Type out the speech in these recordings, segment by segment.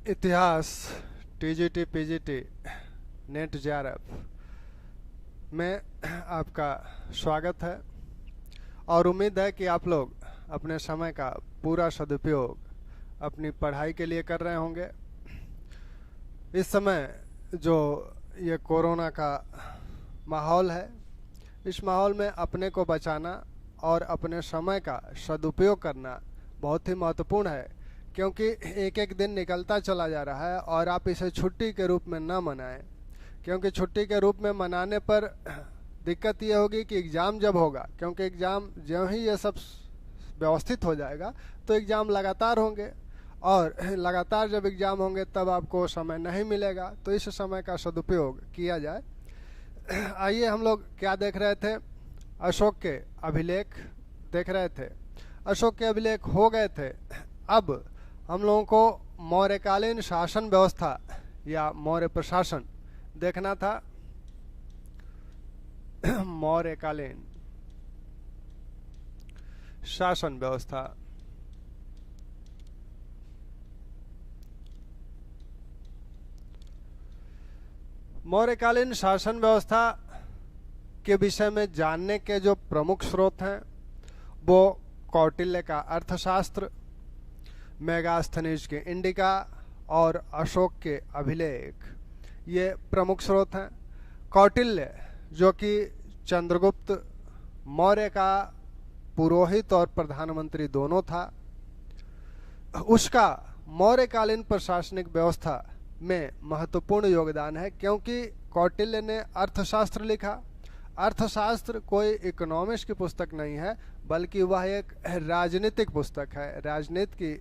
इतिहास TGT PGT net JRF में आपका स्वागत है और उम्मीद है कि आप लोग अपने समय का पूरा सदुपयोग अपनी पढ़ाई के लिए कर रहे होंगे। इस समय जो ये कोरोना का माहौल है, इस माहौल में अपने को बचाना और अपने समय का सदुपयोग करना बहुत ही महत्वपूर्ण है, क्योंकि एक एक दिन निकलता चला जा रहा है और आप इसे छुट्टी के रूप में ना मनाएं, क्योंकि छुट्टी के रूप में मनाने पर दिक्कत ये होगी कि एग्ज़ाम जब होगा, क्योंकि एग्ज़ाम जो ही ये सब व्यवस्थित हो जाएगा तो एग्ज़ाम लगातार होंगे और लगातार जब एग्ज़ाम होंगे तब आपको समय नहीं मिलेगा, तो इस समय का सदुपयोग किया जाए। आइए हम लोग क्या देख रहे थे, अशोक के अभिलेख देख रहे थे। अशोक के अभिलेख हो गए थे। अब हम लोगों को मौर्यकालीन शासन व्यवस्था या मौर्य प्रशासन देखना था। मौर्यकालीन शासन व्यवस्था, मौर्यकालीन शासन व्यवस्था के विषय में जानने के जो प्रमुख स्रोत हैं वो कौटिल्य का अर्थशास्त्र, मेगास्थनीज के इंडिका और अशोक के अभिलेख, ये प्रमुख स्रोत हैं। कौटिल्य जो कि चंद्रगुप्त मौर्य का पुरोहित और प्रधानमंत्री दोनों था, उसका मौर्यकालीन प्रशासनिक व्यवस्था में महत्वपूर्ण योगदान है, क्योंकि कौटिल्य ने अर्थशास्त्र लिखा। अर्थशास्त्र कोई इकोनॉमिक्स की पुस्तक नहीं है, बल्कि वह एक राजनीतिक पुस्तक है, राजनीति की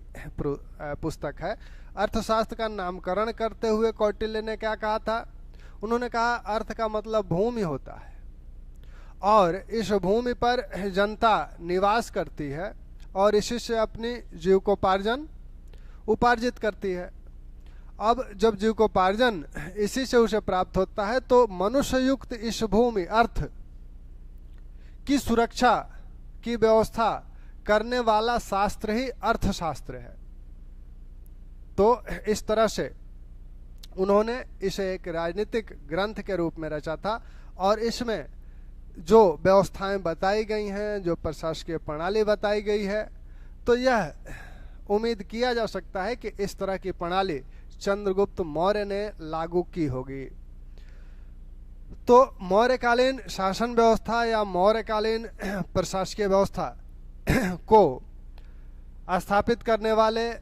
पुस्तक है। अर्थशास्त्र का नामकरण करते हुए कौटिल्य ने क्या कहा था? उन्होंने कहा अर्थ का मतलब भूमि होता है और इस भूमि पर जनता निवास करती है और इसी से अपनी जीविकोपार्जन उपार्जित करती है। अब जब जीविकोपार्जन इसी से उसे प्राप्त होता है तो मनुष्य युक्त इस भूमि अर्थ की सुरक्षा की व्यवस्था करने वाला शास्त्र ही अर्थशास्त्र है। तो इस तरह से उन्होंने इसे एक राजनीतिक ग्रंथ के रूप में रचा था और इसमें जो व्यवस्थाएं बताई गई हैं, जो प्रशासकीय प्रणाली बताई गई है, तो यह उम्मीद किया जा सकता है कि इस तरह की प्रणाली चंद्रगुप्त मौर्य ने लागू की होगी। तो मौर्यकालीन शासन व्यवस्था या मौर्यकालीन प्रशासकीय व्यवस्था को स्थापित करने वाले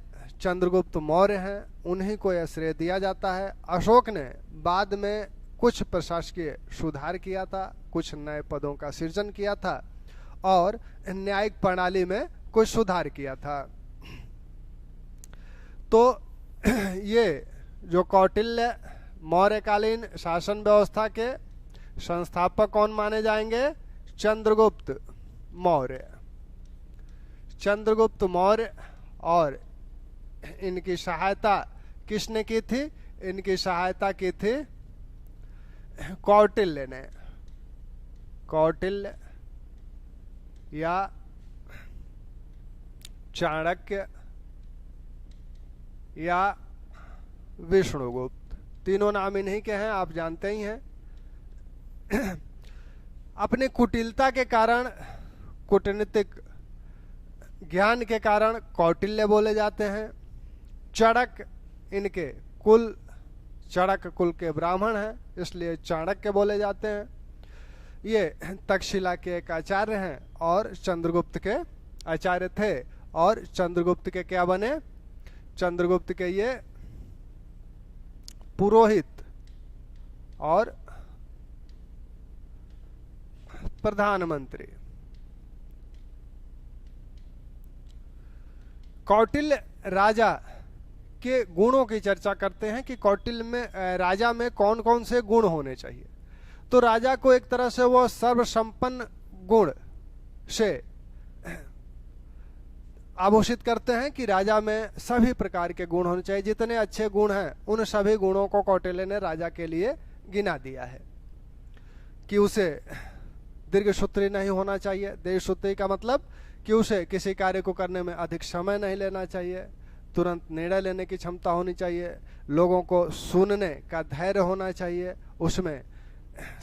चंद्रगुप्त मौर्य हैं, उन्हीं को यह श्रेय दिया जाता है। अशोक ने बाद में कुछ प्रशासकीय सुधार किया था, कुछ नए पदों का सृजन किया था और न्यायिक प्रणाली में कुछ सुधार किया था। तो ये जो कौटिल्य मौर्यकालीन शासन व्यवस्था के संस्थापक कौन माने जाएंगे? चंद्रगुप्त मौर्य। चंद्रगुप्त मौर्य, और इनकी सहायता किसने की थी? इनकी सहायता की थी कौटिल्य ने। कौटिल्य या चाणक्य या विष्णुगुप्त, तीनों नाम इन्हीं के हैं, आप जानते ही हैं। अपनी कुटिलता के कारण, कूटनीतिक ज्ञान के कारण कौटिल्य बोले जाते हैं। चाणक्य, इनके कुल चाणक्य कुल के ब्राह्मण हैं, इसलिए चाणक्य बोले जाते हैं। ये तक्षशिला के एक आचार्य हैं और चंद्रगुप्त के आचार्य थे और चंद्रगुप्त के क्या बने? चंद्रगुप्त के ये पुरोहित और प्रधानमंत्री। कौटिल्य राजा के गुणों की चर्चा करते हैं कि कौटिल्य में राजा में कौन कौन से गुण होने चाहिए। तो राजा को एक तरह से वो सर्वसंपन्न गुण से आभूषित करते हैं कि राजा में सभी प्रकार के गुण होने चाहिए, जितने अच्छे गुण हैं उन सभी गुणों को कौटिल्य ने राजा के लिए गिना दिया है। कि उसे दीर्घसूत्री नहीं होना चाहिए। दीर्घसूत्री का मतलब कि उसे किसी कार्य को करने में अधिक समय नहीं लेना चाहिए, तुरंत निर्णय लेने की क्षमता होनी चाहिए, लोगों को सुनने का धैर्य होना चाहिए, उसमें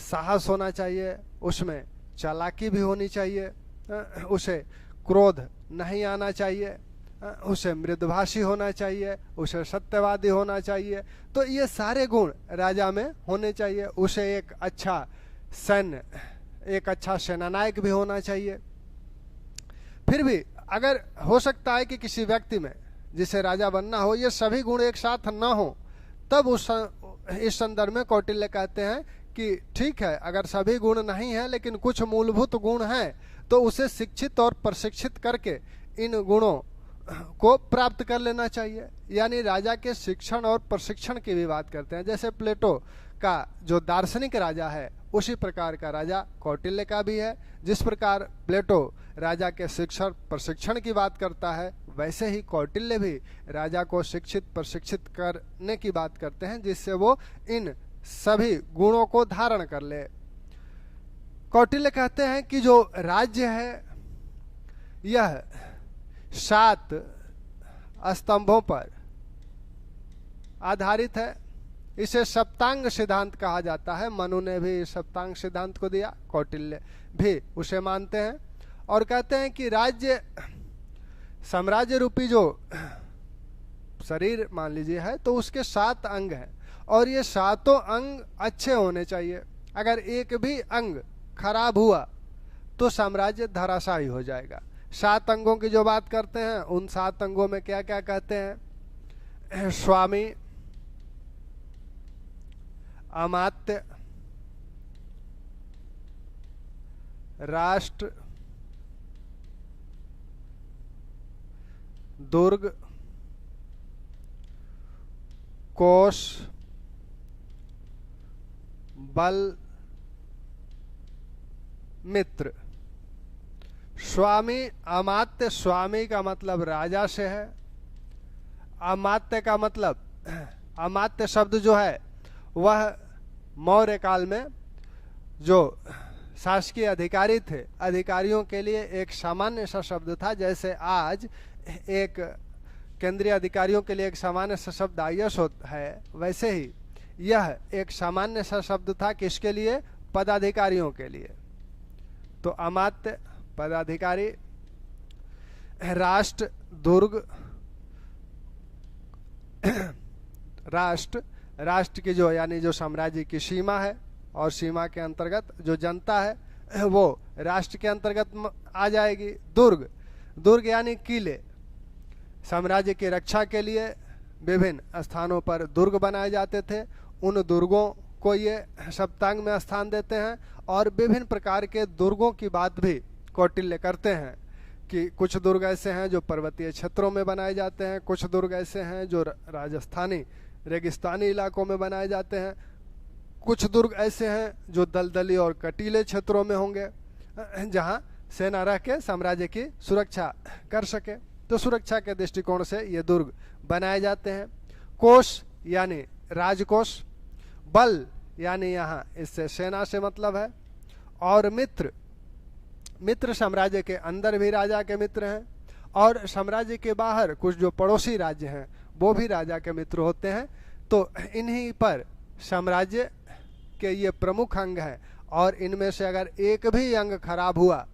साहस होना चाहिए, उसमें चालाकी भी होनी चाहिए, उसे क्रोध नहीं आना चाहिए, उसे मृदुभाषी होना चाहिए, उसे सत्यवादी होना चाहिए। तो ये सारे गुण राजा में होने चाहिए। उसे एक अच्छा सैन्य, एक अच्छा सेनानायक भी होना चाहिए। फिर भी अगर हो सकता है कि किसी व्यक्ति में जिसे राजा बनना हो ये सभी गुण एक साथ न हो, तब इस संदर्भ में कौटिल्य कहते हैं कि ठीक है, अगर सभी गुण नहीं है लेकिन कुछ मूलभूत गुण हैं तो उसे शिक्षित और प्रशिक्षित करके इन गुणों को प्राप्त कर लेना चाहिए। यानी राजा के शिक्षण और प्रशिक्षण की भी बात करते हैं। जैसे प्लेटो का जो दार्शनिक राजा है उसी प्रकार का राजा कौटिल्य का भी है। जिस प्रकार प्लेटो राजा के शिक्षण प्रशिक्षण की बात करता है, वैसे ही कौटिल्य भी राजा को शिक्षित प्रशिक्षित करने की बात करते हैं, जिससे वो इन सभी गुणों को धारण कर ले। कौटिल्य कहते हैं कि जो राज्य है यह 7 स्तंभों पर आधारित है। इसे सप्तांग सिद्धांत कहा जाता है। मनु ने भी सप्तांग सिद्धांत को दिया, कौटिल्य भी उसे मानते हैं और कहते हैं कि राज्य साम्राज्य रूपी जो शरीर मान लीजिए है तो उसके 7 अंग हैं और ये 7 अंग अच्छे होने चाहिए। अगर एक भी अंग खराब हुआ तो साम्राज्य धराशायी हो जाएगा। 7 अंगों की जो बात करते हैं उन 7 अंगों में क्या क्या कहते हैं? स्वामी, अमात्य, राष्ट्र, दुर्ग, कोष, बल, मित्र। स्वामी, अमात्य, स्वामी का मतलब राजा से है। अमात्य का मतलब, अमात्य शब्द जो है वह मौर्य काल में जो शासकीय अधिकारी थे, अधिकारियों के लिए एक सामान्य सा शब्द था। जैसे आज एक केंद्रीय अधिकारियों के लिए एक सामान्य सा शब्द आईएएस है, वैसे ही यह एक सामान्य सा शब्द था किसके लिए? पदाधिकारियों के लिए। तो अमात्य पदाधिकारी, राष्ट्र, दुर्ग, राष्ट्र की जो यानी जो साम्राज्य की सीमा है और सीमा के अंतर्गत जो जनता है वो राष्ट्र के अंतर्गत आ जाएगी। दुर्ग यानी किले, साम्राज्य की रक्षा के लिए विभिन्न स्थानों पर दुर्ग बनाए जाते थे। उन दुर्गों को ये सप्तांग में स्थान देते हैं और विभिन्न प्रकार के दुर्गों की बात भी कौटिल्य करते हैं कि कुछ दुर्ग ऐसे हैं जो पर्वतीय क्षेत्रों में बनाए जाते हैं, कुछ दुर्ग ऐसे हैं जो राजस्थानी रेगिस्तानी इलाकों में बनाए जाते हैं, कुछ दुर्ग ऐसे हैं जो दलदली और कटीले क्षेत्रों में होंगे जहां सेना रह के साम्राज्य की सुरक्षा कर सके। तो सुरक्षा के दृष्टिकोण से ये दुर्ग बनाए जाते हैं। कोष यानी राजकोष, बल यानी यहाँ इससे सेना से मतलब है, और मित्र साम्राज्य के अंदर भी राजा के मित्र हैं और साम्राज्य के बाहर कुछ जो पड़ोसी राज्य हैं वो भी राजा के मित्र होते हैं। तो इन्हीं पर साम्राज्य के ये प्रमुख अंग हैं और इनमें से अगर एक भी अंग खराब हुआ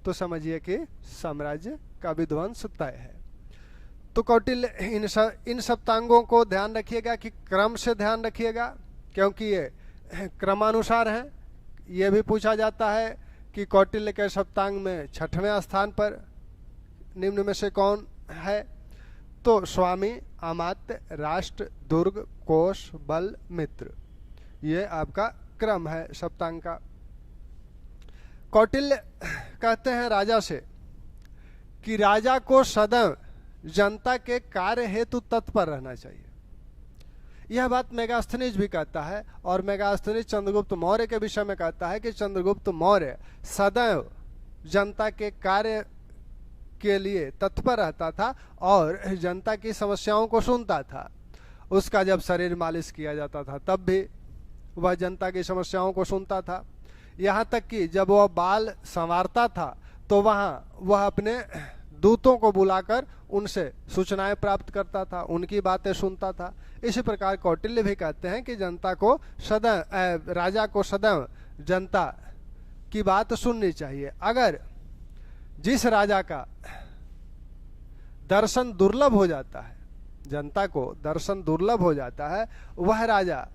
तो समझिए कि साम्राज्य का विध्वंस तय है। तो कौटिल्य इन सप्तांगों को ध्यान रखिएगा कि क्रम से ध्यान रखिएगा, क्योंकि ये क्रमानुसार हैं। ये भी पूछा जाता है कि कौटिल्य के सप्तांग में 6वें स्थान पर निम्न में से कौन है? तो स्वामी, अमात्य, राष्ट्र, दुर्ग, कोष, बल, मित्र, ये आपका क्रम है सप्तांग का। कौटिल्य कहते हैं राजा से कि राजा को सदैव जनता के कार्य हेतु तत्पर रहना चाहिए। यह बात मेगास्थनीज भी कहता है और मेगास्थनीज चंद्रगुप्त मौर्य के विषय में कहता है कि चंद्रगुप्त मौर्य सदैव जनता के कार्य के लिए तत्पर रहता था और जनता की समस्याओं को सुनता था। उसका जब शरीर मालिश किया जाता था तब भी वह जनता की समस्याओं को सुनता था। यहाँ तक कि जब वह बाल संवारता था तो वहाँ वह अपने दूतों को बुलाकर उनसे सूचनाएं प्राप्त करता था, उनकी बातें सुनता था। इसी प्रकार कौटिल्य भी कहते हैं कि जनता को सदैव, राजा को सदैव जनता की बात सुननी चाहिए। अगर जिस राजा का दर्शन दुर्लभ हो जाता है, जनता को दर्शन दुर्लभ हो जाता है, वह राजा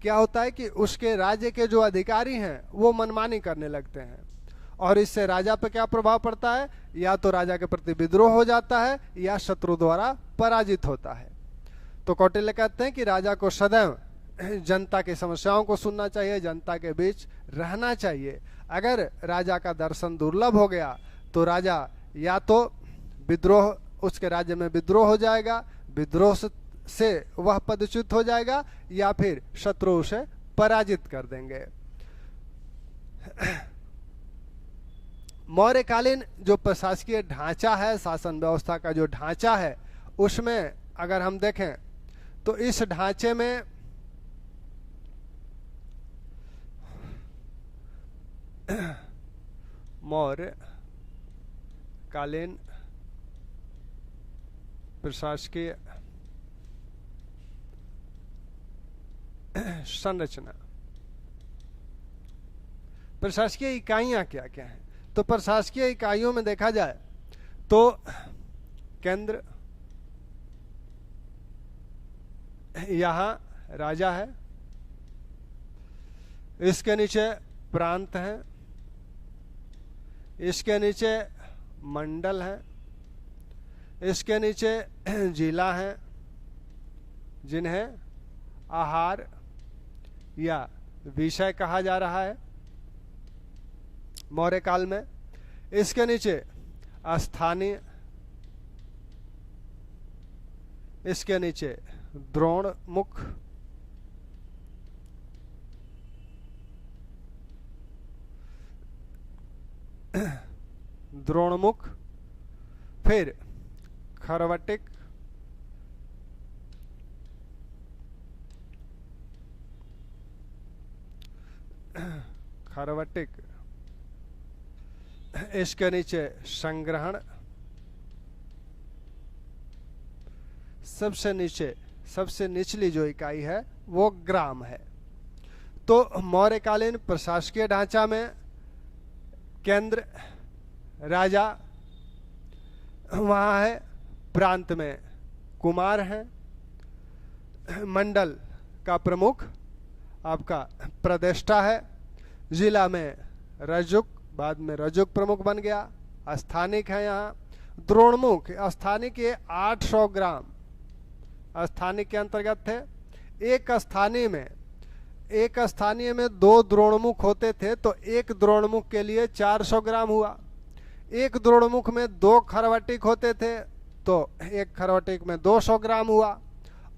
क्या होता है कि उसके राज्य के जो अधिकारी हैं वो मनमानी करने लगते हैं, और इससे राजा पर क्या प्रभाव पड़ता है, या तो राजा के प्रति विद्रोह हो जाता है या शत्रु द्वारा पराजित होता है। तो कौटिल्य कहते हैं कि राजा को सदैव जनता की समस्याओं को सुनना चाहिए, जनता के बीच रहना चाहिए। अगर राजा का दर्शन दुर्लभ हो गया तो राजा या तो विद्रोह, उसके राज्य में विद्रोह हो जाएगा, विद्रोह से वह पदच्युत हो जाएगा, या फिर शत्रु उसे पराजित कर देंगे। मौर्यकालीन जो प्रशासकीय ढांचा है, शासन व्यवस्था का जो ढांचा है, उसमें अगर हम देखें तो इस ढांचे में मौर्यकालीन प्रशासकीय संरचना, प्रशासकीय इकाइयां क्या क्या हैं। तो प्रशासकीय इकाइयों में देखा जाए तो केंद्र, यहां राजा है, इसके नीचे प्रांत है, इसके नीचे मंडल है, इसके नीचे जिला है जिन्हें आहार या विषय कहा जा रहा है मौर्य काल में। इसके नीचे स्थानीय, इसके नीचे द्रोणमुख, द्रोणमुख, फिर खरवटिक, खरवटिक, इसके नीचे संग्रहण, सबसे नीचे, सबसे निचली जो इकाई है वो ग्राम है। तो मौर्यकालीन प्रशासकीय ढांचा में केंद्र राजा वहां है, प्रांत में कुमार हैं, मंडल का प्रमुख आपका प्रदेष्टा है, जिला में रजुक, बाद में रजुक प्रमुख बन गया, स्थानिक है यहाँ, द्रोणमुख, स्थानिक ये 800 ग्राम स्थानिक के अंतर्गत थे। एक स्थानीय में 2 द्रोणमुख होते थे, तो एक द्रोणमुख के लिए 400 ग्राम हुआ। एक द्रोणमुख में 2 खरवटिक होते थे, तो एक खरवटिक में 200 ग्राम हुआ,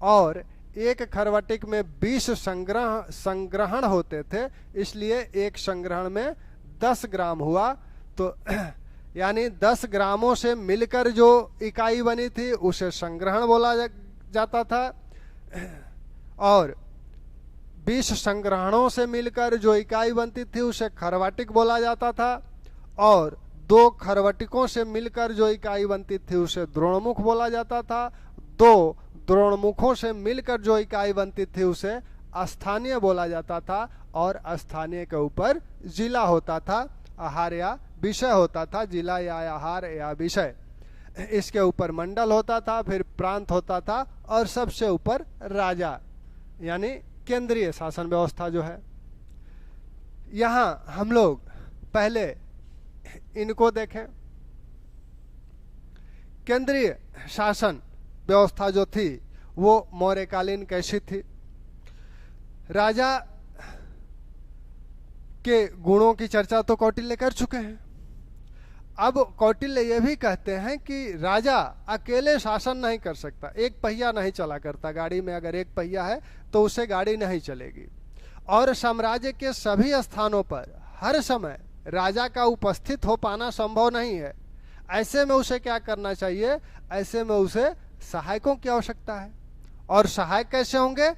और एक खरवटिक में 20 संग्रहण होते थे, इसलिए एक संग्रहण में 10 ग्राम हुआ। तो यानी 10 ग्रामों से मिलकर जो इकाई बनी थी उसे संग्रहण बोला जाता था, और 20 संग्रहणों से मिलकर जो इकाई बनती थी उसे खरवटिक बोला जाता था, और 2 खरवटिकों से मिलकर जो इकाई बनती थी उसे द्रोणमुख बोला जाता था, 2 द्रोणमुखों से मिलकर जो इकाई बनती थी उसे स्थानीय बोला जाता था, और स्थानीय के ऊपर जिला होता था, आहार या विषय होता था, जिला या आहार या विषय। इसके ऊपर मंडल होता था, फिर प्रांत होता था, और सबसे ऊपर राजा, यानी केंद्रीय शासन व्यवस्था जो है। यहां हम लोग पहले इनको देखें। केंद्रीय शासन व्यवस्था जो थी वो मौर्यकालीन कैसी थी। राजा के गुणों की चर्चा तो कौटिल्य कर चुके हैं। अब कौटिल्य ये भी कहते हैं कि राजा अकेले शासन नहीं कर सकता, एक पहिया नहीं चला करता। गाड़ी में अगर एक पहिया है तो उससे गाड़ी नहीं चलेगी, और साम्राज्य के सभी स्थानों पर हर समय राजा का उपस्थित हो पाना संभव नहीं है। ऐसे में उसे क्या करना चाहिए, ऐसे में उसे सहायकों की आवश्यकता है। और सहायक कैसे होंगे,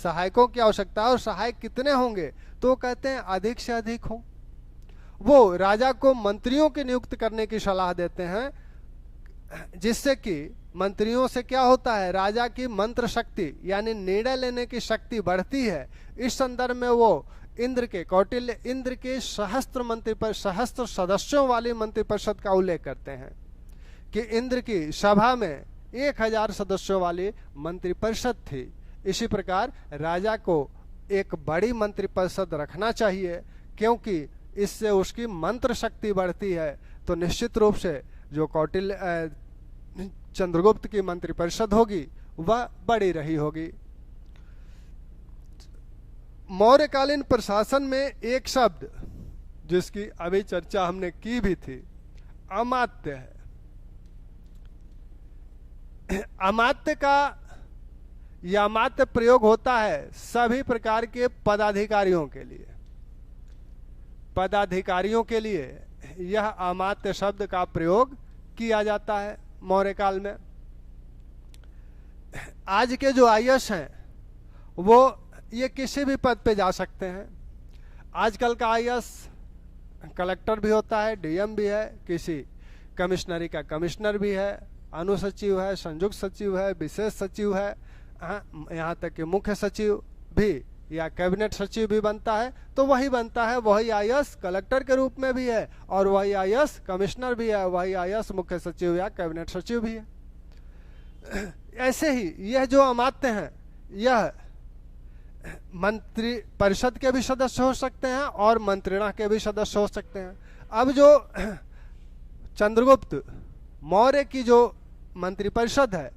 सहायकों की आवश्यकता है, और सहायक कितने होंगे, तो कहते हैं अधिक से अधिक हो। वो राजा को मंत्रियों की नियुक्त करने की सलाह देते हैं, जिससे कि मंत्रियों से क्या होता है, राजा की मंत्र शक्ति यानी निर्णय लेने की शक्ति बढ़ती है। इस संदर्भ में वो कौटिल्य इंद्र के सहस्त्र सदस्यों वाली मंत्रिपरिषद का उल्लेख करते हैं कि इंद्र की सभा में 1000 सदस्यों वाली मंत्रिपरिषद थी। इसी प्रकार राजा को एक बड़ी मंत्रिपरिषद रखना चाहिए, क्योंकि इससे उसकी मंत्र शक्ति बढ़ती है। तो निश्चित रूप से जो चंद्रगुप्त की मंत्रिपरिषद होगी वह बड़ी रही होगी। मौर्यकालीन प्रशासन में एक शब्द जिसकी अभी चर्चा हमने की भी थी, अमात्य है। अमात्य का यह अमात्य प्रयोग होता है सभी प्रकार के पदाधिकारियों के लिए। पदाधिकारियों के लिए यह अमात्य शब्द का प्रयोग किया जाता है मौर्य काल में। आज के जो आईएएस हैं वो ये किसी भी पद पे जा सकते हैं। आजकल का आईएएस कलेक्टर भी होता है, डीएम भी है, किसी कमिश्नरी का कमिश्नर भी है, अनुसचिव है, संयुक्त सचिव है, विशेष सचिव है, यहाँ तक कि मुख्य सचिव भी या कैबिनेट सचिव भी बनता है। तो वही बनता है, वही आईएएस कलेक्टर के रूप में भी है और वही आईएएस कमिश्नर भी है, वही आईएएस मुख्य सचिव या कैबिनेट सचिव भी है। ऐसे ही यह जो अमात्य हैं यह मंत्री परिषद के भी सदस्य हो सकते हैं और मंत्रिणा के भी सदस्य हो सकते हैं। अब जो चंद्रगुप्त मौर्य की जो मंत्रिपरिषद है,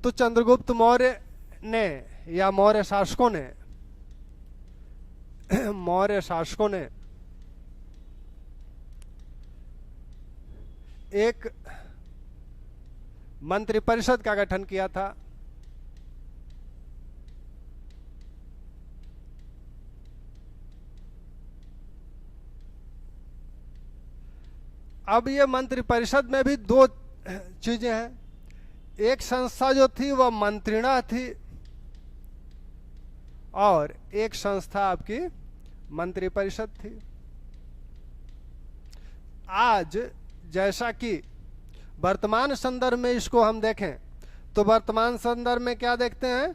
तो चंद्रगुप्त मौर्य ने या मौर्य शासकों ने एक मंत्रिपरिषद का गठन किया था। अब ये मंत्रिपरिषद में भी दो चीजें हैं। एक संस्था जो थी वह मंत्रिणा थी और एक संस्था आपकी मंत्रिपरिषद थी। आज जैसा कि वर्तमान संदर्भ में इसको हम देखें तो वर्तमान संदर्भ में क्या देखते हैं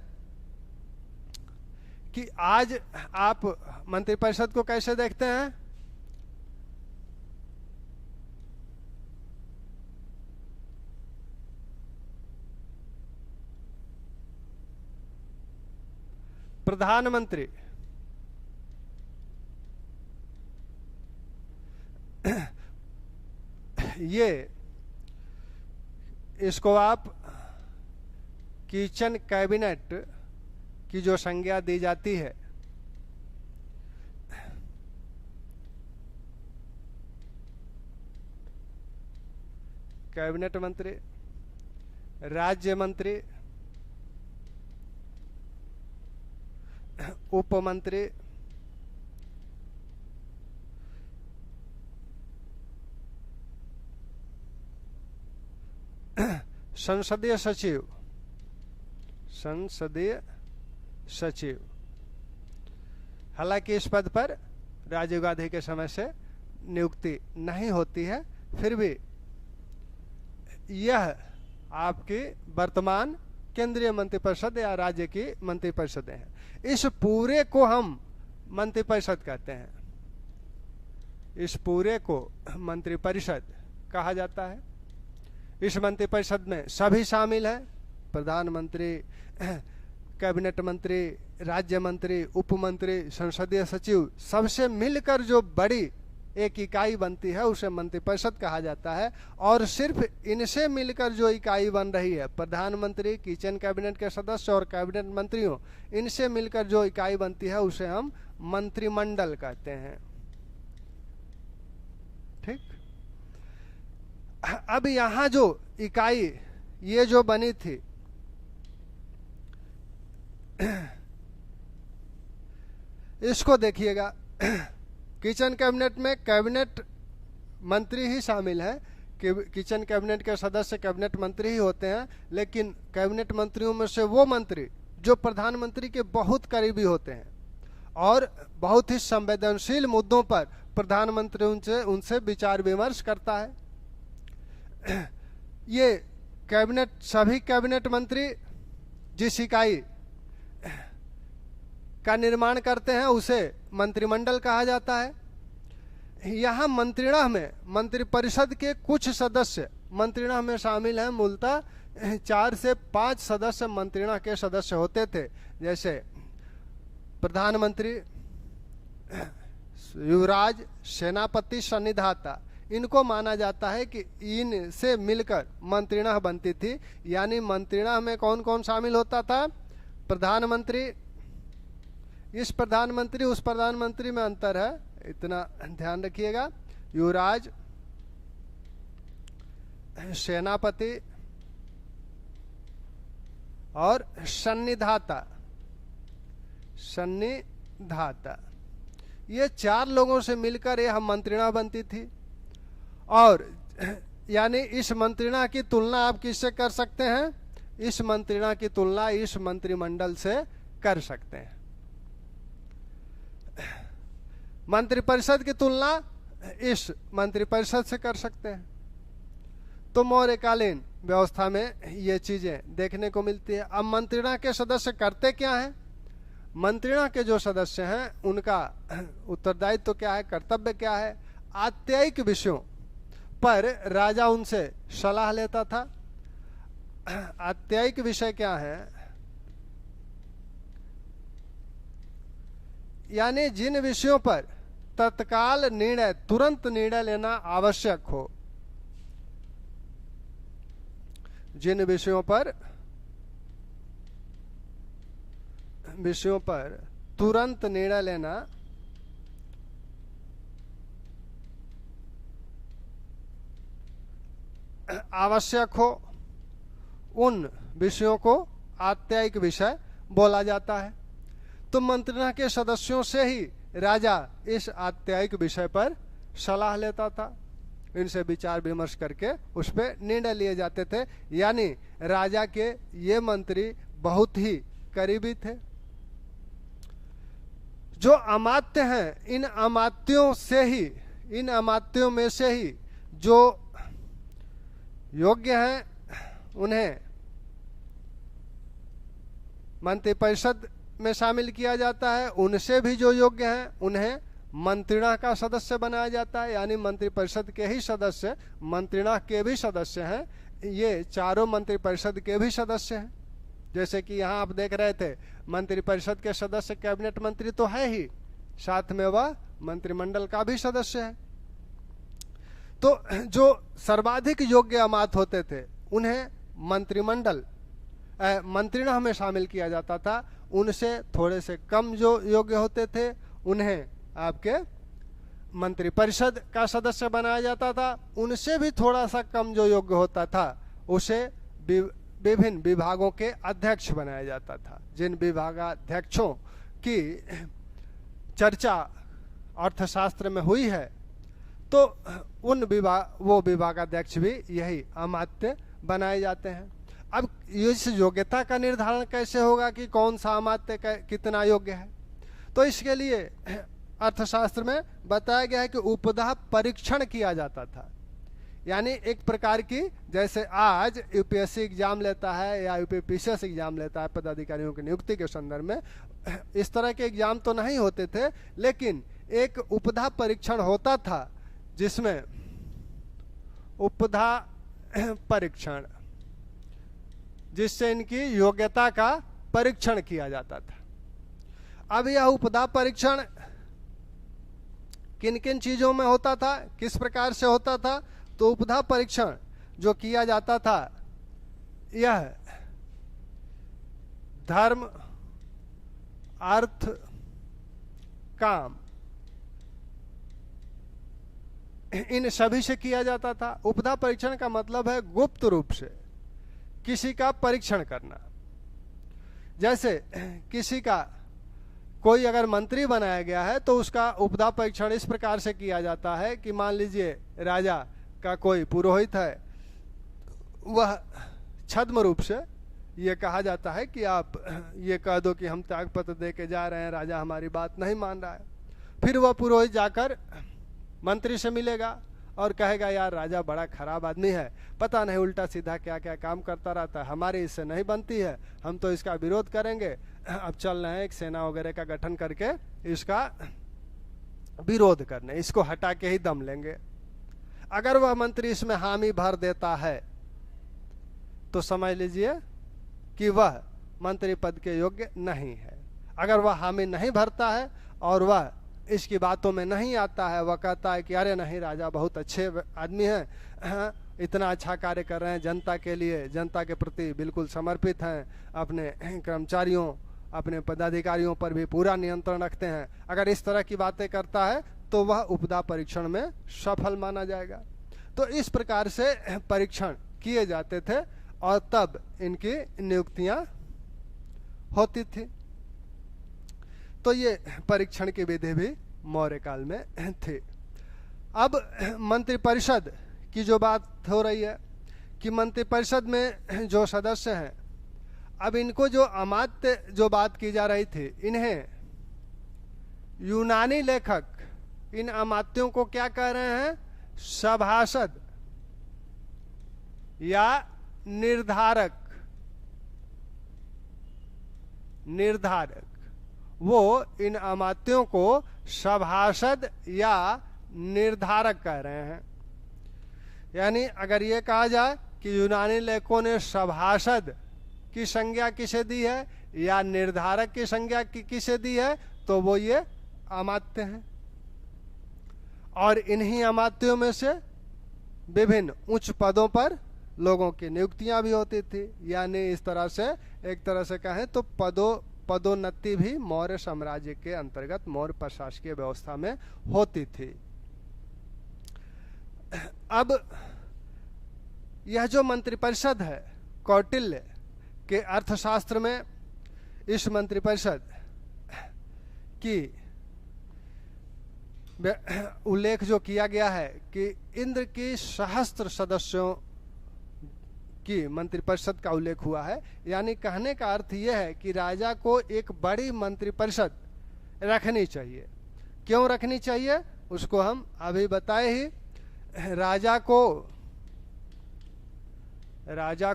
कि आज आप मंत्रिपरिषद को कैसे देखते हैं? प्रधानमंत्री ये इसको आप किचन कैबिनेट की जो संज्ञा दी जाती है, कैबिनेट मंत्री, राज्य मंत्री, उप मंत्री, संसदीय सचिव। हालांकि इस पद पर राजीव गांधी के समय से नियुक्ति नहीं होती है, फिर भी यह आपकी वर्तमान केंद्रीय मंत्रिपरिषद या राज्य की मंत्रिपरिषदें हैं। इस पूरे को हम मंत्रिपरिषद कहते हैं। इस पूरे को मंत्रिपरिषद कहा जाता है। इस मंत्रिपरिषद में सभी शामिल हैं, प्रधानमंत्री, कैबिनेट मंत्री, राज्य मंत्री, उप मंत्री, संसदीय सचिव, सबसे मिलकर जो बड़ी एक इकाई बनती है उसे मंत्रिपरिषद कहा जाता है। और सिर्फ इनसे मिलकर जो इकाई बन रही है, प्रधानमंत्री, किचन कैबिनेट के सदस्य और कैबिनेट मंत्रियों, इनसे मिलकर जो इकाई बनती है उसे हम मंत्रिमंडल कहते हैं। ठीक। अब यहां जो इकाई ये जो बनी थी, इसको देखिएगा। किचन कैबिनेट में कैबिनेट मंत्री ही शामिल है कि किचन कैबिनेट के सदस्य कैबिनेट मंत्री ही होते हैं, लेकिन कैबिनेट मंत्रियों में से वो मंत्री जो प्रधानमंत्री के बहुत करीबी होते हैं और बहुत ही संवेदनशील मुद्दों पर प्रधानमंत्री उनसे विचार विमर्श करता है। ये कैबिनेट, सभी कैबिनेट मंत्री जिस इकाई का निर्माण करते हैं उसे मंत्रिमंडल कहा जाता है। यहाँ मंत्रिणा में मंत्रिपरिषद के कुछ सदस्य मंत्रिणा में शामिल हैं। मूलतः 4 से 5 सदस्य मंत्रिणा के सदस्य होते थे, जैसे प्रधानमंत्री, युवराज, सेनापति, सन्निधाता। इनको माना जाता है कि इनसे मिलकर मंत्रिणा बनती थी। यानी मंत्रिणा में कौन कौन शामिल होता था? प्रधानमंत्री, इस प्रधानमंत्री उस प्रधानमंत्री में अंतर है, इतना ध्यान रखिएगा। युवराज, सेनापति और सन्निधाता। ये 4 लोगों से मिलकर यह मंत्रिणा बनती थी। और यानी इस मंत्रिणा की तुलना आप किससे कर सकते हैं? इस मंत्रिणा की तुलना इस मंत्रिमंडल से कर सकते हैं। मंत्रिपरिषद की तुलना इस मंत्रिपरिषद से कर सकते हैं। तो मौर्यकालीन व्यवस्था में ये चीजें देखने को मिलती है। अब मंत्रिणा के सदस्य करते क्या हैं? मंत्रिणा के जो सदस्य हैं उनका उत्तरदायित्व तो क्या है, कर्तव्य क्या है? आत्यायिक विषयों पर राजा उनसे सलाह लेता था। आत्यायिक विषय क्या है? यानी जिन विषयों पर तत्काल निर्णय, तुरंत निर्णय लेना आवश्यक हो, जिन विषयों पर तुरंत निर्णय लेना आवश्यक हो, उन विषयों को आत्यायिक विषय बोला जाता है। तो मंत्रिणा के सदस्यों से ही राजा इस आत्यायिक विषय पर सलाह लेता था। इनसे विचार विमर्श करके उस पर निर्णय लिए जाते थे। यानी राजा के ये मंत्री बहुत ही करीबी थे। जो अमात्य हैं, इन अमात्यों में से ही जो योग्य हैं उन्हें मंत्रिपरिषद में शामिल किया जाता है। उनसे भी जो योग्य हैं उन्हें मंत्रिणा का सदस्य बनाया जाता है। यानी मंत्रिपरिषद के ही सदस्य मंत्रिणा के भी सदस्य हैं। ये चारों मंत्रिपरिषद के भी सदस्य हैं। जैसे कि यहाँ आप देख रहे थे, मंत्रिपरिषद के सदस्य कैबिनेट मंत्री तो है ही, साथ में वह मंत्रिमंडल का भी सदस्य है। तो जो सर्वाधिक योग्य अमात्य होते थे उन्हें मंत्रिणा में शामिल किया जाता था। उनसे थोड़े से कम जो योग्य होते थे उन्हें आपके मंत्रिपरिषद का सदस्य बनाया जाता था। उनसे भी थोड़ा सा कम जो योग्य होता था उसे विभिन्न विभागों के अध्यक्ष बनाया जाता था। जिन विभागाध्यक्षों की चर्चा अर्थशास्त्र में हुई है, तो वो विभागाध्यक्ष भी यही अमात्य बनाए जाते हैं। अब इस योग्यता का निर्धारण कैसे होगा कि कौन सा अमात्य कितना योग्य है? तो इसके लिए अर्थशास्त्र में बताया गया है कि उपधा परीक्षण किया जाता था। यानी एक प्रकार की, जैसे आज यूपीएससी एग्जाम लेता है या यूपीपीसीएस एग्जाम लेता है पदाधिकारियों की नियुक्ति के संदर्भ में, इस तरह के एग्जाम तो नहीं होते थे, लेकिन एक उपधा परीक्षण होता था जिसमें उपधा परीक्षण, जिससे इनकी योग्यता का परीक्षण किया जाता था। अब यह उपधा परीक्षण किन किन चीजों में होता था, किस प्रकार से होता था? तो उपधा परीक्षण जो किया जाता था यह धर्म, अर्थ, काम, इन सभी से किया जाता था। उपधा परीक्षण का मतलब है गुप्त रूप से किसी का परीक्षण करना। जैसे किसी का कोई अगर मंत्री बनाया गया है तो उसका उपधा परीक्षण इस प्रकार से किया जाता है कि मान लीजिए राजा का कोई पुरोहित है, वह छद्म रूप से ये कहा जाता है कि आप ये कह दो कि हम त्यागपत्र दे के जा रहे हैं, राजा हमारी बात नहीं मान रहा है। फिर वह पुरोहित जाकर मंत्री से मिलेगा और कहेगा यार राजा बड़ा खराब आदमी है, पता नहीं उल्टा सीधा क्या क्या काम करता रहता है, हमारी इससे नहीं बनती है, हम तो इसका विरोध करेंगे। अब चल रहे हैं एक सेना वगैरह का गठन करके इसका विरोध करने, इसको हटा के ही दम लेंगे। अगर वह मंत्री इसमें हामी भर देता है तो समझ लीजिए कि वह मंत्री पद के योग्य नहीं है। अगर वह हामी नहीं भरता है और वह इसकी बातों में नहीं आता है, वह कहता है कि अरे नहीं राजा बहुत अच्छे आदमी हैं, इतना अच्छा कार्य कर रहे हैं जनता के लिए, जनता के प्रति बिल्कुल समर्पित हैं, अपने कर्मचारियों अपने पदाधिकारियों पर भी पूरा नियंत्रण रखते हैं, अगर इस तरह की बातें करता है तो वह उपदा परीक्षण में सफल माना जाएगा। तो इस प्रकार से परीक्षण किए जाते थे और तब इनकी नियुक्तियां होती थी। तो ये परीक्षण की विधि भी मौर्य काल में थी। अब मंत्रिपरिषद की जो बात हो रही है कि मंत्रिपरिषद में जो सदस्य हैं, अब इनको जो अमात्य जो बात की जा रही थी, इन्हें यूनानी लेखक इन अमात्यों को क्या कह रहे हैं? सभासद या निर्धारक। निर्धारक, वो इन अमात्यों को सभासद या निर्धारक कह रहे हैं। यानी अगर ये कहा जाए कि यूनानी लेखकों ने सभासद की संज्ञा किसे दी है या निर्धारक की संज्ञा किसे दी है, तो वो ये अमात्य हैं। और इन्हीं अमात्यों में से विभिन्न उच्च पदों पर लोगों की नियुक्तियां भी होती थी। यानी इस तरह से एक तरह से कहें तो पदोन्नति भी मौर्य साम्राज्य के अंतर्गत मौर्य प्रशासकीय व्यवस्था में होती थी। अब यह जो मंत्रिपरिषद है, कौटिल्य के अर्थशास्त्र में इस मंत्रिपरिषद की उल्लेख जो किया गया है कि इंद्र की सहस्त्र सदस्यों की मंत्रिपरिषद का उल्लेख हुआ है। यानी कहने का अर्थ यह है कि राजा को एक बड़ी मंत्रिपरिषद रखनी चाहिए। क्यों रखनी चाहिए उसको हम अभी बताए ही। राजा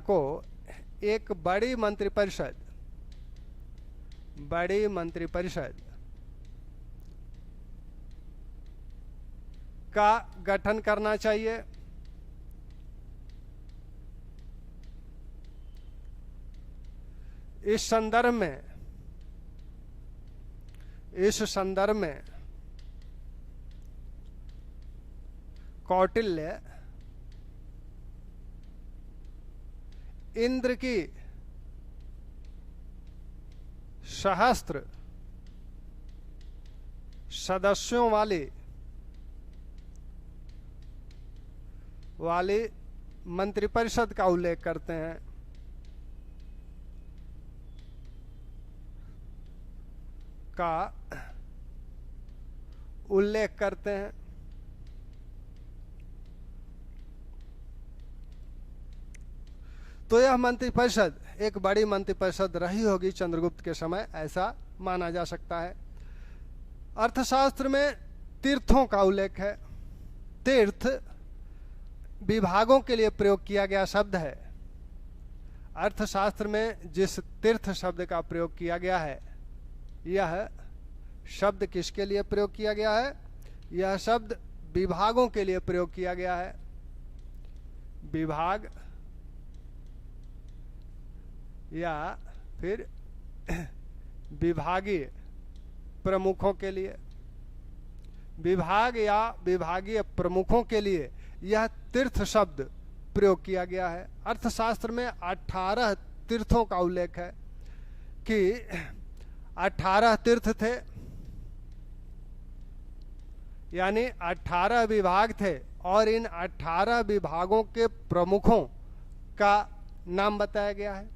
को एक बड़ी मंत्रिपरिषद का गठन करना चाहिए। इस संदर्भ में कौटिल्य इंद्र की सहस्त्र सदस्यों वाली मंत्रिपरिषद का उल्लेख करते हैं। तो यह मंत्रिपरिषद एक बड़ी मंत्रिपरिषद रही होगी चंद्रगुप्त के समय, ऐसा माना जा सकता है। अर्थशास्त्र में तीर्थों का उल्लेख है। तीर्थ विभागों के लिए प्रयोग किया गया शब्द है। अर्थशास्त्र में जिस तीर्थ शब्द का प्रयोग किया गया है, यह शब्द किसके लिए प्रयोग किया गया है? यह शब्द विभागों के लिए प्रयोग किया गया है। विभाग या फिर विभागीय प्रमुखों के लिए, विभाग या विभागीय प्रमुखों के लिए यह तीर्थ शब्द प्रयोग किया गया है। अर्थशास्त्र में 18 तीर्थों का उल्लेख है कि 18 तीर्थ थे, यानी 18 विभाग थे और इन 18 विभागों के प्रमुखों का नाम बताया गया है।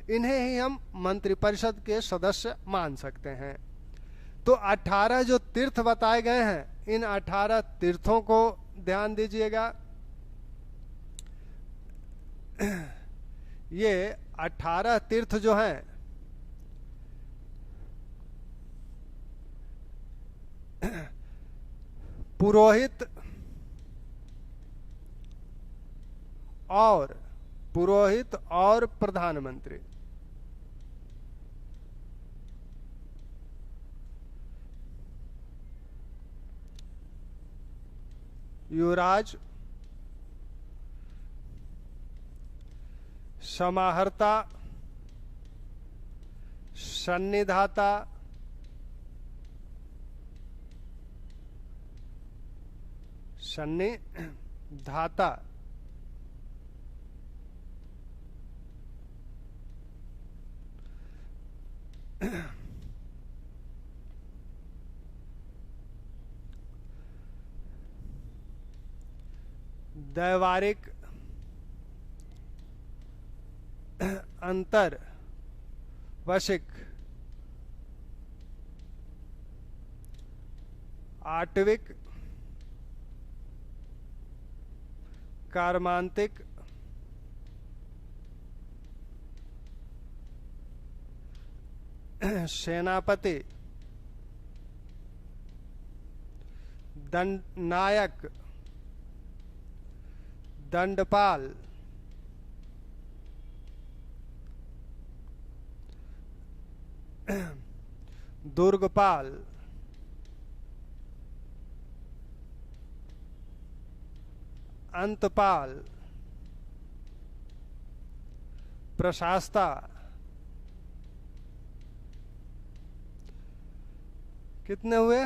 इन्हें ही हम मंत्रिपरिषद के सदस्य मान सकते हैं। तो 18 जो तीर्थ बताए गए हैं, इन 18 तीर्थों को ध्यान दीजिएगा। ये 18 तीर्थ जो हैं, पुरोहित और प्रधानमंत्री। युवराज, समाहर्ता, सन्निधाता, सन्निधाता, दैवारिक, अंतर वशिक, आटविक, कार्मांतिक, सेनापति, दंडनायक, दंडपाल, दुर्गपाल, अंतपाल, प्रशास्ता। कितने हुए?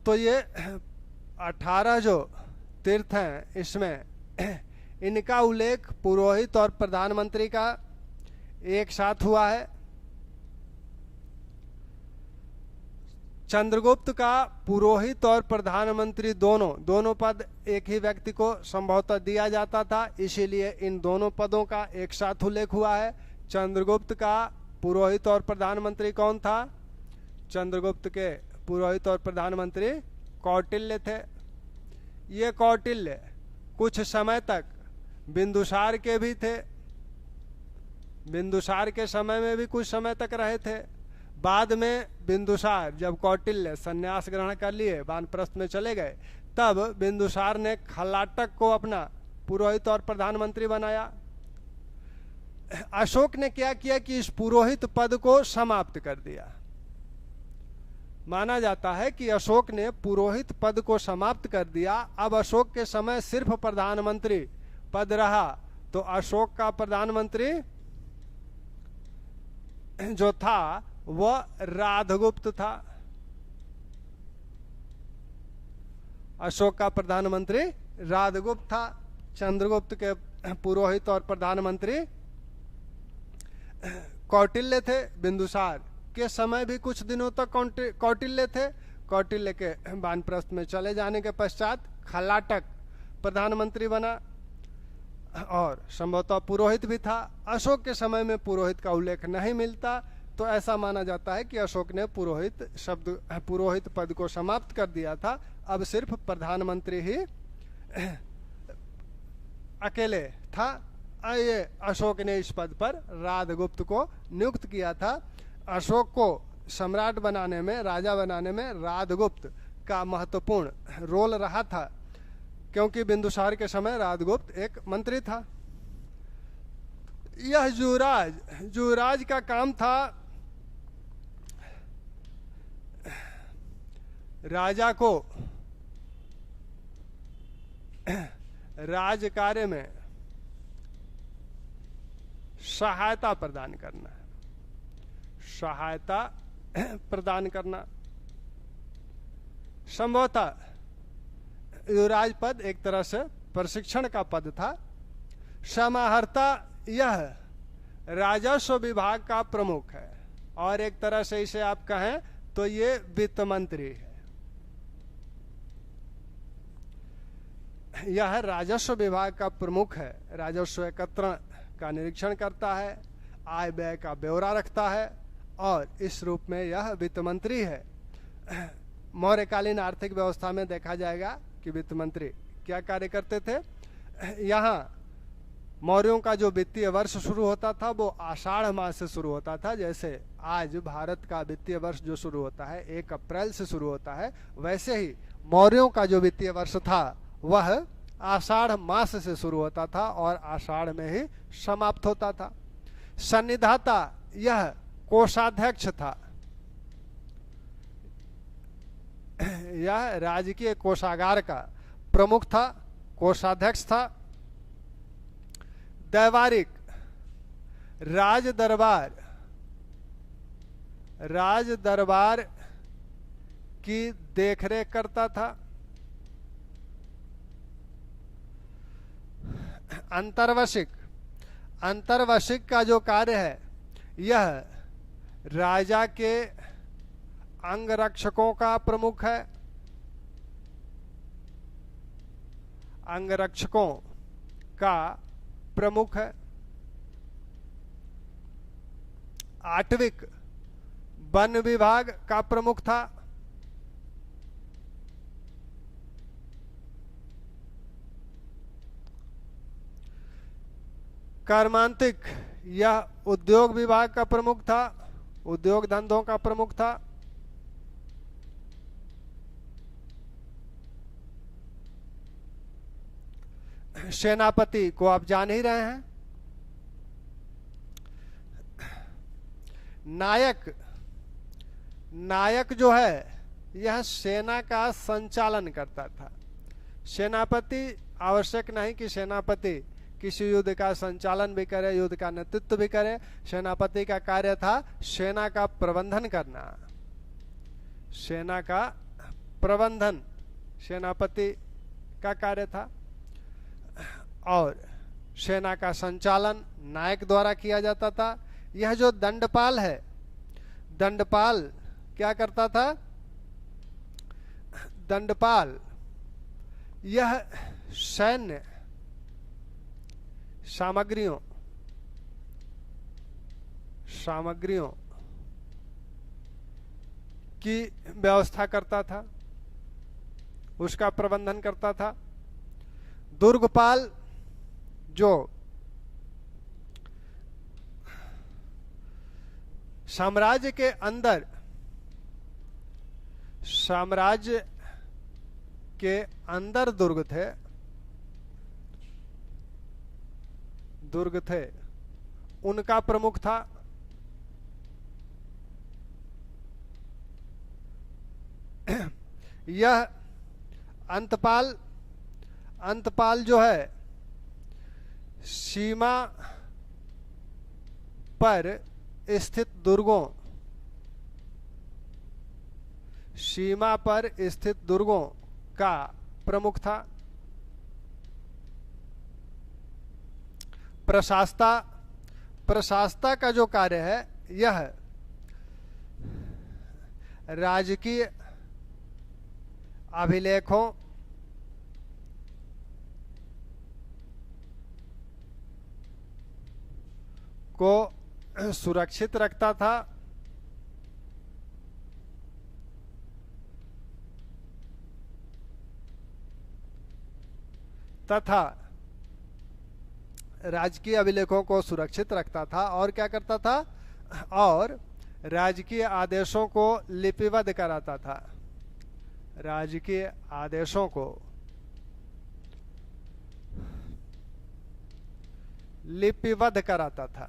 तो ये 18 जो तीर्थ हैं, इसमें इनका उल्लेख पुरोहित और प्रधानमंत्री का एक साथ हुआ है। चंद्रगुप्त का पुरोहित और प्रधानमंत्री दोनों पद एक ही व्यक्ति को संभवतः दिया जाता था, इसीलिए इन दोनों पदों का एक साथ उल्लेख हुआ है। चंद्रगुप्त का पुरोहित और प्रधानमंत्री कौन था? चंद्रगुप्त के पुरोहित और प्रधानमंत्री कौटिल्य थे। ये कौटिल्य कुछ समय तक बिंदुसार के भी थे, बिंदुसार के समय में भी कुछ समय तक रहे थे। बाद में बिंदुसार, जब कौटिल्य संन्यास ग्रहण कर लिए, वानप्रस्थ में चले गए, तब बिंदुसार ने खल्लाटक को अपना पुरोहित और प्रधानमंत्री बनाया। अशोक ने क्या किया कि इस पुरोहित पद को समाप्त कर दिया। माना जाता है कि अशोक ने पुरोहित पद को समाप्त कर दिया। अब अशोक के समय सिर्फ प्रधानमंत्री पद रहा, तो अशोक का प्रधानमंत्री जो था वह राधगुप्त था। अशोक का प्रधानमंत्री राधगुप्त था। चंद्रगुप्त के पुरोहित और प्रधानमंत्री कौटिल्य थे। बिंदुसार के समय भी कुछ दिनों तक कौटिल्य थे। कौटिल्य के वानप्रस्थ में चले जाने के पश्चात खल्लाटक प्रधानमंत्री बना और संभवतः पुरोहित भी था। अशोक के समय में पुरोहित का उल्लेख नहीं मिलता, तो ऐसा माना जाता है कि अशोक ने पुरोहित पद को समाप्त कर दिया था। अब सिर्फ प्रधानमंत्री ही अकेले था। ये अशोक ने इस पद पर राधगुप्त को नियुक्त किया था। अशोक को सम्राट बनाने में, राजा बनाने में राधगुप्त का महत्वपूर्ण रोल रहा था, क्योंकि बिंदुसार के समय राधगुप्त एक मंत्री था। यह जुराज का काम था राजा को राज कार्य में सहायता प्रदान करना, सहायता प्रदान करना। संभवतः युवराज पद एक तरह से प्रशिक्षण का पद था। समाहर्ता यह राजस्व विभाग का प्रमुख है, और एक तरह से इसे आप कहें तो ये वित्त मंत्री है। यह राजस्व विभाग का प्रमुख है। राजस्व एकत्रण का निरीक्षण करता है, आय व्यय का ब्यौरा रखता है, और इस रूप में यह वित्त मंत्री है। मौर्यकालीन आर्थिक व्यवस्था में देखा जाएगा कि वित्त मंत्री क्या कार्य करते थे। यहाँ मौर्यों का जो वित्तीय वर्ष शुरू होता था वो आषाढ़ मास से शुरू होता था। जैसे आज भारत का वित्तीय वर्ष जो शुरू होता है 1 अप्रैल से शुरू होता है, वैसे ही मौर्यों का जो वित्तीय वर्ष था वह आषाढ़ मास से शुरू होता था और आषाढ़ में ही समाप्त होता था। सन्निधाता यह कोषाध्यक्ष था, यह राजकीय कोषागार का प्रमुख था, कोषाध्यक्ष था। दैवारिक राज दरबार की देखरेख करता था। अंतर्वशिक का जो कार्य है यह राजा के अंगरक्षकों का प्रमुख है। अंगरक्षकों का प्रमुख है। आटविक वन विभाग का प्रमुख था। कर्मांतिक यह उद्योग विभाग का प्रमुख था, उद्योग धंधों का प्रमुख था। सेनापति को आप जान ही रहे हैं। नायक जो है यह सेना का संचालन करता था। सेनापति आवश्यक नहीं कि सेनापति किसी युद्ध का संचालन भी करे, युद्ध का नेतृत्व भी करे। सेनापति का कार्य था सेना का प्रबंधन करना। सेना का प्रबंधन सेनापति का कार्य था और सेना का संचालन नायक द्वारा किया जाता था। यह जो दंडपाल है, दंडपाल क्या करता था? दंडपाल यह सैन्य सामग्रियों की व्यवस्था करता था, उसका प्रबंधन करता था। दुर्गपाल जो साम्राज्य के अंदर दुर्ग थे, उनका प्रमुख था। यह अंतपाल जो है सीमा पर स्थित दुर्गों का प्रमुख था। प्रशास्ता का जो कार्य है यह राजकीय अभिलेखों को सुरक्षित रखता था। तथा राजकीय अभिलेखों को सुरक्षित रखता था और क्या करता था? और राजकीय आदेशों को लिपिबद्ध कराता था। राजकीय आदेशों को लिपिबद्ध कराता था।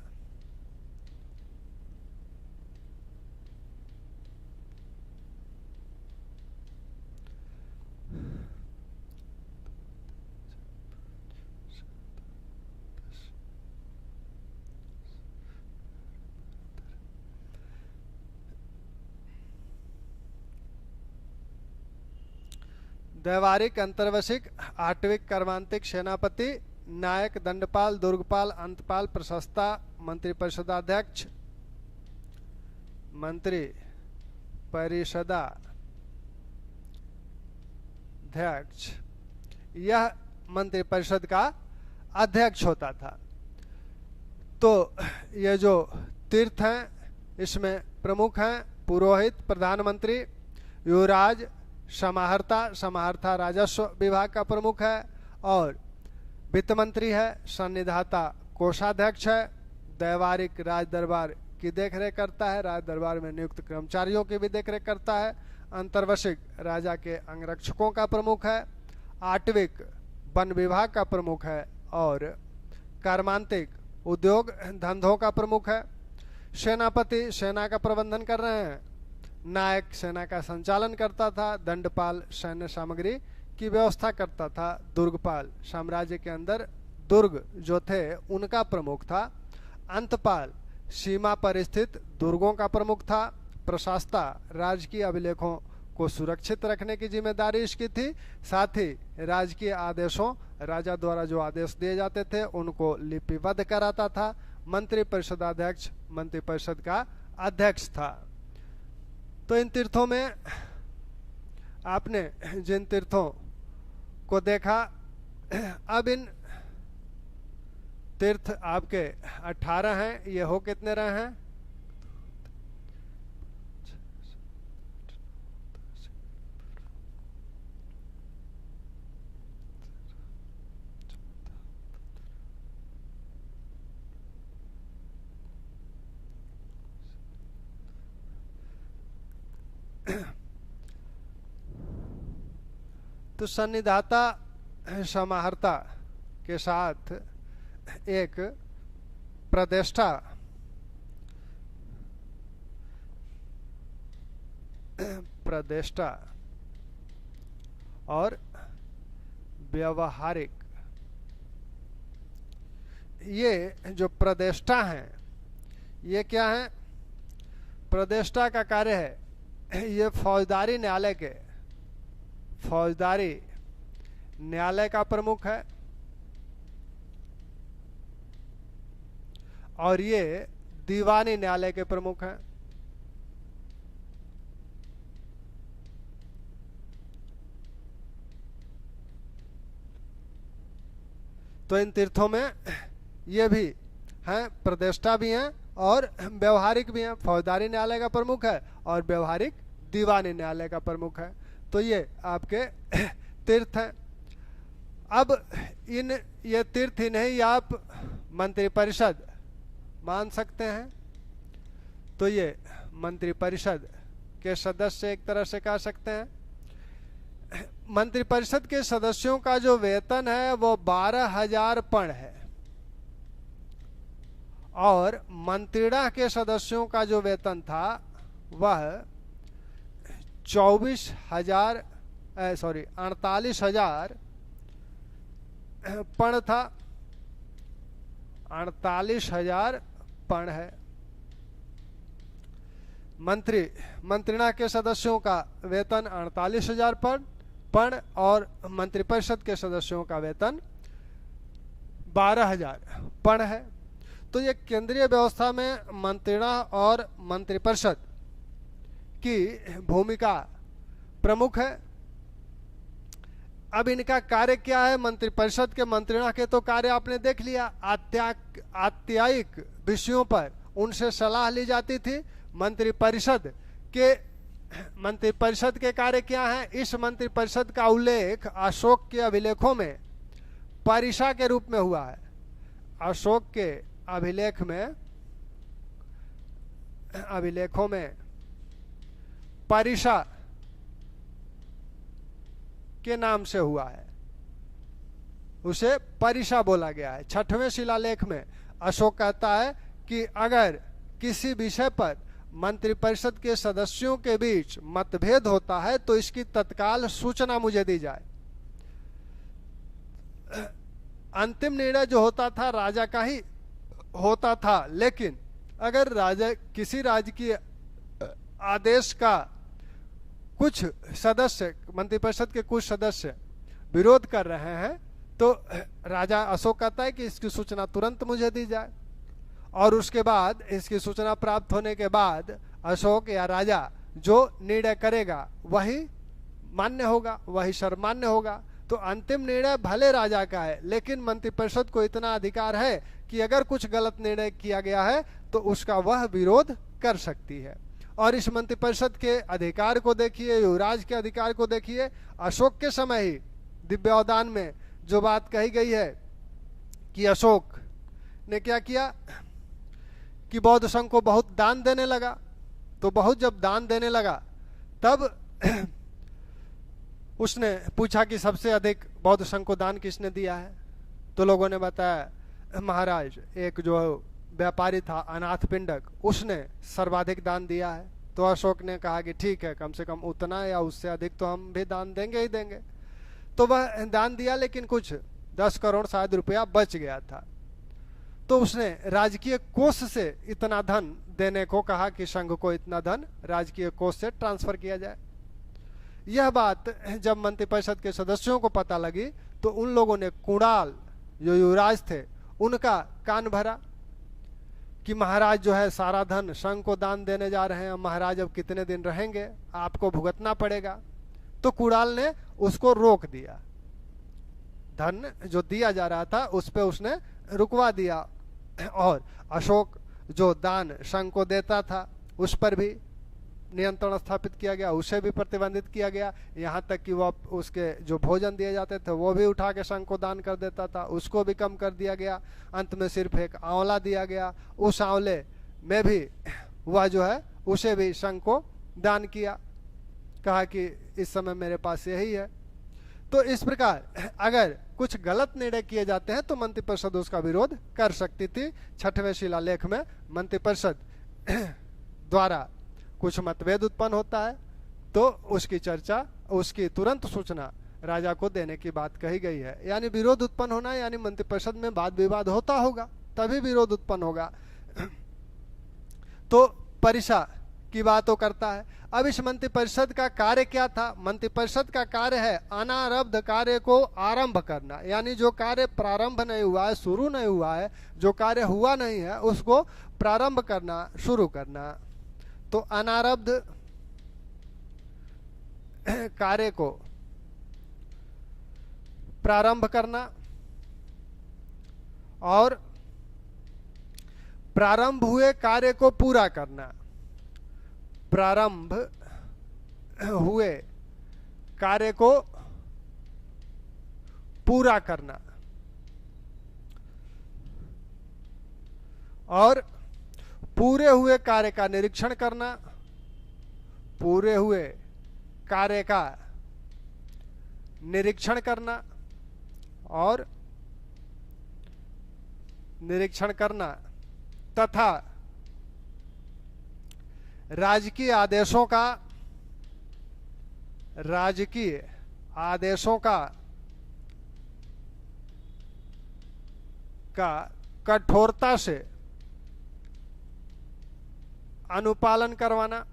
दैवारिक, अंतर्वशिक, आटविक, कर्मांतिक, सेनापति, नायक, दंडपाल, दुर्गपाल, अंतपाल, प्रशस्ता, मंत्रिपरिषदाध्यक्ष, यह मंत्रिपरिषद का अध्यक्ष होता था। तो ये जो तीर्थ हैं इसमें प्रमुख हैं पुरोहित, प्रधानमंत्री, युवराज, समाहर्ता राजस्व विभाग का प्रमुख है, और वित्त मंत्री है, सन्निधाता कोषाध्यक्ष है, दैवारिक राज दरबार की देखरेख करता है, राज दरबार में नियुक्त कर्मचारियों की भी देखरेख करता है, अंतर्वशिक राजा के अंगरक्षकों का प्रमुख है, आटविक वन विभाग का प्रमुख है और कर्मांतिक उद्योग धंधों का प्रमुख है। सेनापति सेना का प्रबंधन कर रहे हैं, नायक सेना का संचालन करता था, दंडपाल सैन्य सामग्री की व्यवस्था करता था, दुर्गपाल साम्राज्य के अंदर दुर्ग जो थे उनका प्रमुख था, अंतपाल सीमा पर स्थित दुर्गों का प्रमुख था, प्रशासता राजकीय अभिलेखों को सुरक्षित रखने की जिम्मेदारी इसकी थी, साथ ही राजकीय आदेशों राजा द्वारा जो आदेश दिए जाते थे उनको लिपिबद्ध कराता था, मंत्री परिषद अध्यक्ष मंत्री परिषद का अध्यक्ष था। तो इन तीर्थों में आपने जिन तीर्थों को देखा, अब इन तीर्थ आपके 18 हैं, ये हो कितने रहे हैं? तो सन्निधाता समाहर्ता के साथ एक प्रदेष्टा और व्यवहारिक, ये जो प्रदेष्टा हैं ये क्या है? प्रदेष्टा का कार्य है, ये फौजदारी न्यायालय का प्रमुख है और ये दीवानी न्यायालय के प्रमुख हैं। तो इन तीर्थों में ये भी हैं, प्रदेष्टा भी हैं और व्यवहारिक भी हैं। फौजदारी न्यायालय का प्रमुख है और व्यवहारिक दीवानी न्यायालय का प्रमुख है। तो ये आपके तीर्थ हैं। अब ये तीर्थ ही नहीं, आप मंत्रिपरिषद मान सकते हैं। तो ये मंत्रिपरिषद के सदस्य एक तरह से कह सकते हैं। मंत्रिपरिषद के सदस्यों का जो वेतन है वो 12,000 पण है और मंत्रिणा के सदस्यों का जो वेतन था वह 48,000 पण था। 48,000 पण है। मंत्रिणा के सदस्यों का वेतन 48,000 पण और मंत्रिपरिषद के सदस्यों का वेतन 12,000 पण है। तो ये केंद्रीय व्यवस्था में मंत्रिणा और मंत्रिपरिषद की भूमिका प्रमुख है। अब इनका कार्य क्या है? मंत्रिपरिषद के मंत्रिणा के तो कार्य आपने देख लिया, आत्यायिक विषयों पर उनसे सलाह ली जाती थी। मंत्रिपरिषद के कार्य क्या है? इस मंत्रिपरिषद का उल्लेख अशोक के अभिलेखों में परिषा के रूप में हुआ है। अशोक के अभिलेखों में परिषा के नाम से हुआ है, उसे परिषा बोला गया है। 6वें शिलालेख में अशोक कहता है कि अगर किसी विषय पर मंत्रिपरिषद के सदस्यों के बीच मतभेद होता है तो इसकी तत्काल सूचना मुझे दी जाए। अंतिम निर्णय जो होता था राजा का ही होता था, लेकिन अगर किसी राजकीय आदेश का कुछ सदस्य, मंत्रिपरिषद के कुछ सदस्य विरोध कर रहे हैं तो राजा अशोक कहता है कि इसकी सूचना तुरंत मुझे दी जाए। और उसके बाद इसकी सूचना प्राप्त होने के बाद अशोक या राजा जो निर्णय करेगा वही मान्य होगा, वही सर्वमान्य होगा। तो अंतिम निर्णय भले राजा का है, लेकिन मंत्रिपरिषद को इतना अधिकार है कि अगर कुछ गलत निर्णय किया गया है तो उसका वह विरोध कर सकती है। और इस मंत्रिपरिषद के अधिकार को देखिए, युवराज के अधिकार को देखिए। अशोक के समय ही दिव्यावदान में जो बात कही गई है कि अशोक ने क्या किया कि बौद्ध संघ को बहुत दान देने लगा। तो बहुत जब दान देने लगा तब उसने पूछा कि सबसे अधिक बौद्ध संघ को दान किसने दिया है। तो लोगों ने बताया महाराज एक जो व्यापारी था अनाथ पिंडक, उसने सर्वाधिक दान दिया है। तो अशोक ने कहा कि ठीक है, कम से कम उतना या उससे अधिक तो हम भी दान देंगे ही देंगे। तो वह दान दिया, लेकिन कुछ 10 करोड़ शायद रुपया बच गया था। तो उसने राजकीय कोष से इतना धन देने को कहा कि संघ को इतना धन राजकीय कोष से ट्रांसफर किया जाए। यह बात जब मंत्रिपरिषद के सदस्यों को पता लगी तो उन लोगों ने कुणाल जो युवराज थे उनका कान भरा कि महाराज जो है सारा धन संघ को दान देने जा रहे हैं, महाराज अब कितने दिन रहेंगे, आपको भुगतना पड़ेगा। तो कुणाल ने उसको रोक दिया, धन जो दिया जा रहा था उस पे उसने रुकवा दिया। और अशोक जो दान संघ को देता था उस पर भी नियंत्रण स्थापित किया गया, उसे भी प्रतिबंधित किया गया। यहाँ तक कि वह उसके जो भोजन दिए जाते थे वो भी उठा के संघ को दान कर देता था, उसको भी कम कर दिया गया। अंत में सिर्फ एक आंवला दिया गया, उस आंवले में भी वह जो है उसे भी संघ को दान किया, कहा कि इस समय मेरे पास यही है। तो इस प्रकार अगर कुछ गलत निर्णय किए जाते हैं तो मंत्रिपरिषद उसका विरोध कर सकती थी। 6वें शिलालेख में मंत्रिपरिषद द्वारा कुछ मतभेद उत्पन्न होता है तो उसकी चर्चा, उसकी तुरंत सूचना राजा को देने की बात कही गई है। यानी विरोध उत्पन्न होना, यानी मंत्रिपरिषद में वाद विवाद होता होगा तभी विरोध उत्पन्न होगा। तो परिषा की बात वो करता है। अब इस मंत्रिपरिषद का कार्य क्या था? मंत्रिपरिषद का कार्य है अनारब्ध कार्य को आरंभ करना, यानी जो कार्य प्रारंभ नहीं हुआ है, शुरू नहीं हुआ है, जो कार्य हुआ नहीं है उसको प्रारंभ करना, शुरू करना। तो अनारब्ध कार्य को प्रारंभ करना और प्रारंभ हुए कार्य को पूरा करना। प्रारंभ हुए कार्य को पूरा करना और पूरे हुए कार्य का निरीक्षण करना। पूरे हुए कार्य का निरीक्षण करना और निरीक्षण करना तथा राजकीय आदेशों का कठोरता से अनुपालन करवाना।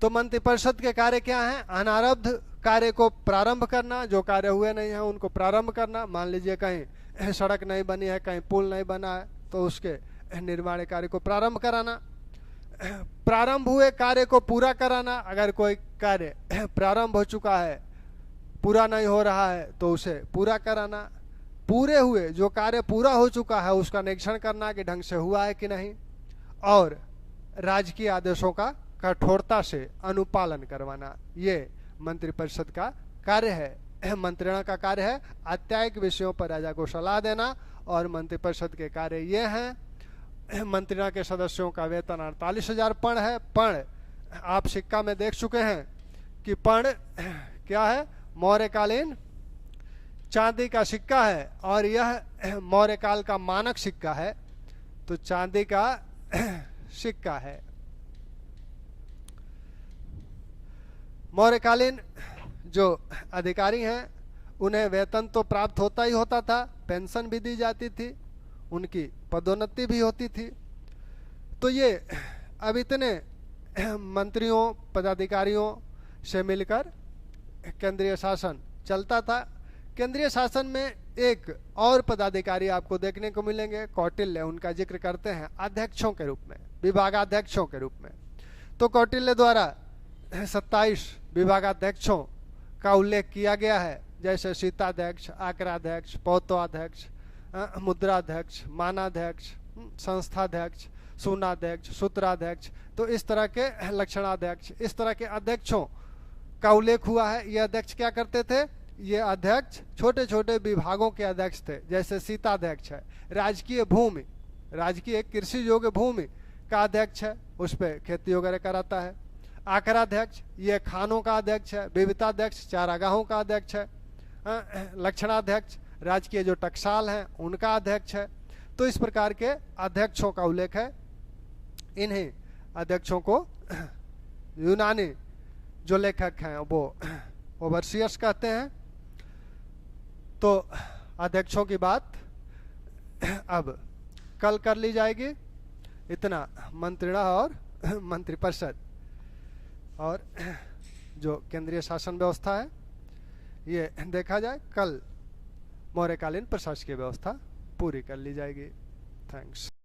तो मंत्रिपरिषद के कार्य क्या हैं? अनारब्ध कार्य को प्रारंभ करना, जो कार्य हुए नहीं हैं उनको प्रारंभ करना। मान लीजिए कहीं सड़क नहीं बनी है, कहीं पुल नहीं बना है, तो उसके निर्माण कार्य को प्रारंभ कराना। प्रारंभ हुए कार्य को पूरा कराना। अगर कोई कार्य प्रारंभ हो चुका है, पूरा नहीं हो रहा है, तो उसे पूरा कराना। पूरे हुए जो कार्य पूरा हो चुका है उसका निरीक्षण करना कि ढंग से हुआ है कि नहीं, और राजकीय आदेशों का कठोरता से अनुपालन करवाना। ये मंत्रिपरिषद का कार्य है। मंत्रणा का कार्य है आत्यायिक विषयों पर राजा को सलाह देना, और मंत्रिपरिषद के कार्य ये हैं। मंत्रणा के सदस्यों का वेतन 48,000 पण है। पण आप सिक्का में देख चुके हैं कि पण क्या है? मौर्यकालीन चांदी का सिक्का है, और यह मौर्यकाल का मानक सिक्का है, तो चांदी का सिक्का है। मौर्यकालीन जो अधिकारी हैं उन्हें वेतन तो प्राप्त होता ही होता था, पेंशन भी दी जाती थी, उनकी पदोन्नति भी होती थी। तो ये अब इतने मंत्रियों पदाधिकारियों से मिलकर केंद्रीय शासन चलता था। केंद्रीय शासन में एक और पदाधिकारी आपको देखने को मिलेंगे, कौटिल्य, उनका जिक्र करते हैं अध्यक्षों के रूप में, विभागाध्यक्षों के रूप में। तो कौटिल्य द्वारा 27 विभागाध्यक्षों का उल्लेख किया गया है, जैसे शीताध्यक्ष, आकराध्यक्ष, पौत्वाध्यक्ष, मुद्राध्यक्ष, मानाध्यक्ष, संस्थाध्यक्ष, सूनाध्यक्ष, सूत्राध्यक्ष, तो इस तरह के लक्षणाध्यक्ष, इस तरह के अध्यक्षों का उल्लेख हुआ है। ये अध्यक्ष क्या करते थे? ये अध्यक्ष छोटे छोटे विभागों के अध्यक्ष थे, जैसे सीताध्यक्ष है। राजकीय भूमि, राजकीय कृषि योग्य भूमि का अध्यक्ष है, उस पर खेती वगैरह कराता है। आकराध्यक्ष ये खानों का अध्यक्ष है। विविताध्यक्ष चारागाहों का अध्यक्ष है। लक्षणाध्यक्ष राजकीय जो टकसाल हैं उनका अध्यक्ष है। तो इस प्रकार के अध्यक्षों का उल्लेख है। इन्हीं अध्यक्षों को यूनानी जो लेखक हैं वो ओवरसियर्स कहते हैं। तो अध्यक्षों की बात अब कल कर ली जाएगी। इतना मंत्रिणा और मंत्रिपरिषद और जो केंद्रीय शासन व्यवस्था है ये देखा जाए। कल मौर्यकालीन प्रशासकीय व्यवस्था पूरी कर ली जाएगी। थैंक्स।